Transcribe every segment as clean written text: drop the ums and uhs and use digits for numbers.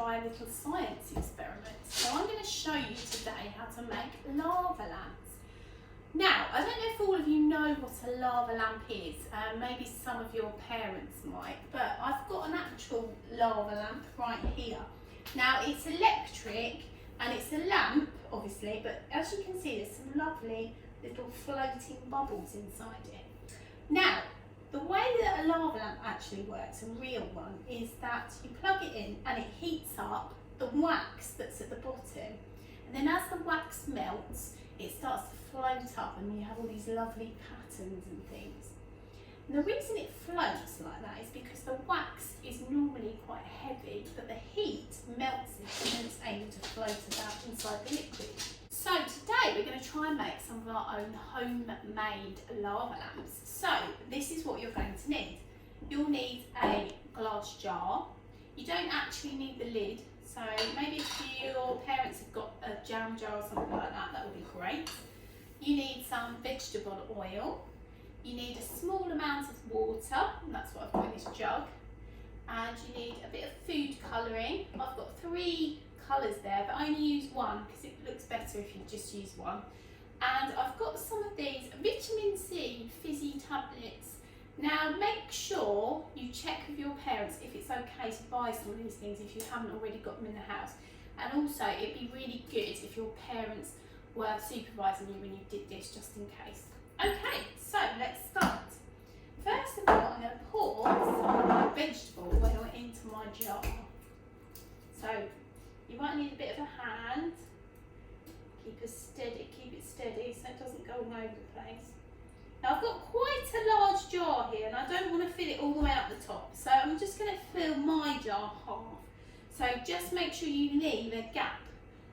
try a little science experiment. So I'm going to show you today how to make lava lamps. Now, I don't know if all of you know what a lava lamp is, maybe some of your parents might, but I've got an actual lava lamp right here. Now, it's electric and it's a lamp, obviously, but as you can see, there's some lovely little floating bubbles inside it. Now, the way that a lava lamp actually works, a real one, is that you plug it in and it heats up the wax that's at the bottom. And then as the wax melts, it starts to float up and you have all these lovely patterns and things. And the reason it floats like that is because the wax is normally quite heavy, but the heat melts it and then it's able to float about inside the liquid. So today we're going to try and make some of our own homemade lava lamps. So this is what you're going to need. You'll need a glass jar. You don't actually need the lid, so maybe if your parents have got a jam jar or something like that, that would be great. You need some vegetable oil. You need a small amount of water, and that's what I've got in this jug. And you need a bit of food colouring. I've got 3 colours there, but I only use one because it looks better if you just use one. And I've got some of these vitamin C fizzy tablets. Now make sure you check with your parents if it's okay to buy some of these things if you haven't already got them in the house. And also it'd be really good if your parents were supervising you when you did this, just in case. Okay, so let's start. First of all, I'm going to pour some vegetable oil into my jar. So you might need a bit of a hand. Keep it steady so it doesn't go all over the place. Now I've got quite a large jar here and I don't want to fill it all the way up the top. So I'm just going to fill my jar half. So just make sure you leave a gap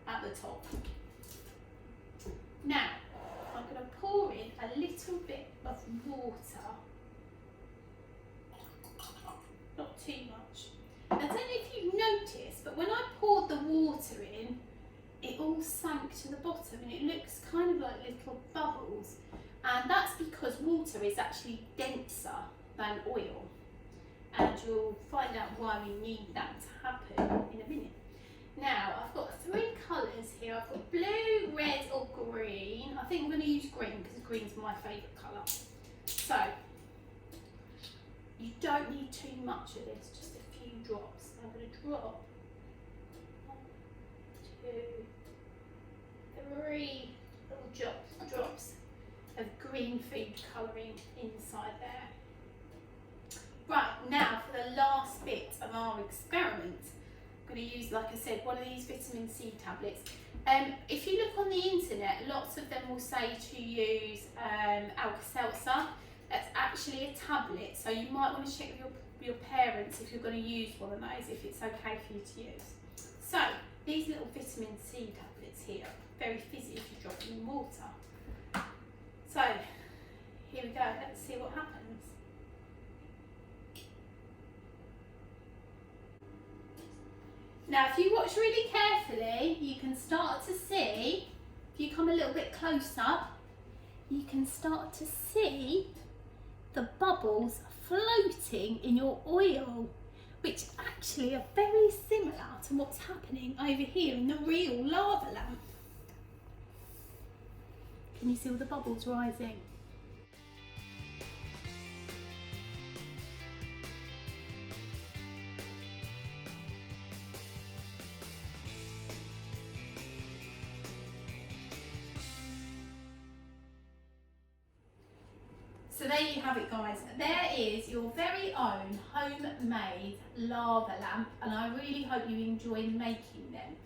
at the top. Now I'm going to pour in a little bit of water. Not too much. I don't know if you've noticed, but when I poured the water in, it all sank to the bottom and it looks kind of like little bubbles. And that's because water is actually denser than oil. And you'll find out why we need that to happen in a minute. Now, I've got 3 colours here. I've got blue, red or green. I think I'm going to use green because green's my favourite colour. So, you don't need too much of this, just a few drops. I'm going to drop 1, 2, 3 little drops of green food colouring inside there. Right, now for the last bit of our experiment, I'm going to use, like I said, one of these vitamin C tablets. If you look on the internet, lots of them will say to use Alka-Seltzer. That's actually a tablet, so you might want to check with your parents if you're going to use one of those, if it's okay for you to use. So, these little vitamin C tablets here, very fizzy if you drop them in water. So, here we go, let's see what happens. Now if you watch really carefully, you can start to see, if you come a little bit closer, you can start to see the bubbles floating in your oil, which actually are very similar to what's happening over here in the real lava lamp. Can you see all the bubbles rising? So there you have it, guys. There is your very own homemade lava lamp, and I really hope you enjoy making them.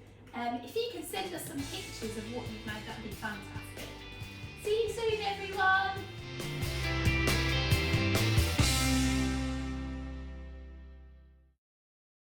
If you could send us some pictures of what you've made, that would be fantastic. See you soon, everyone.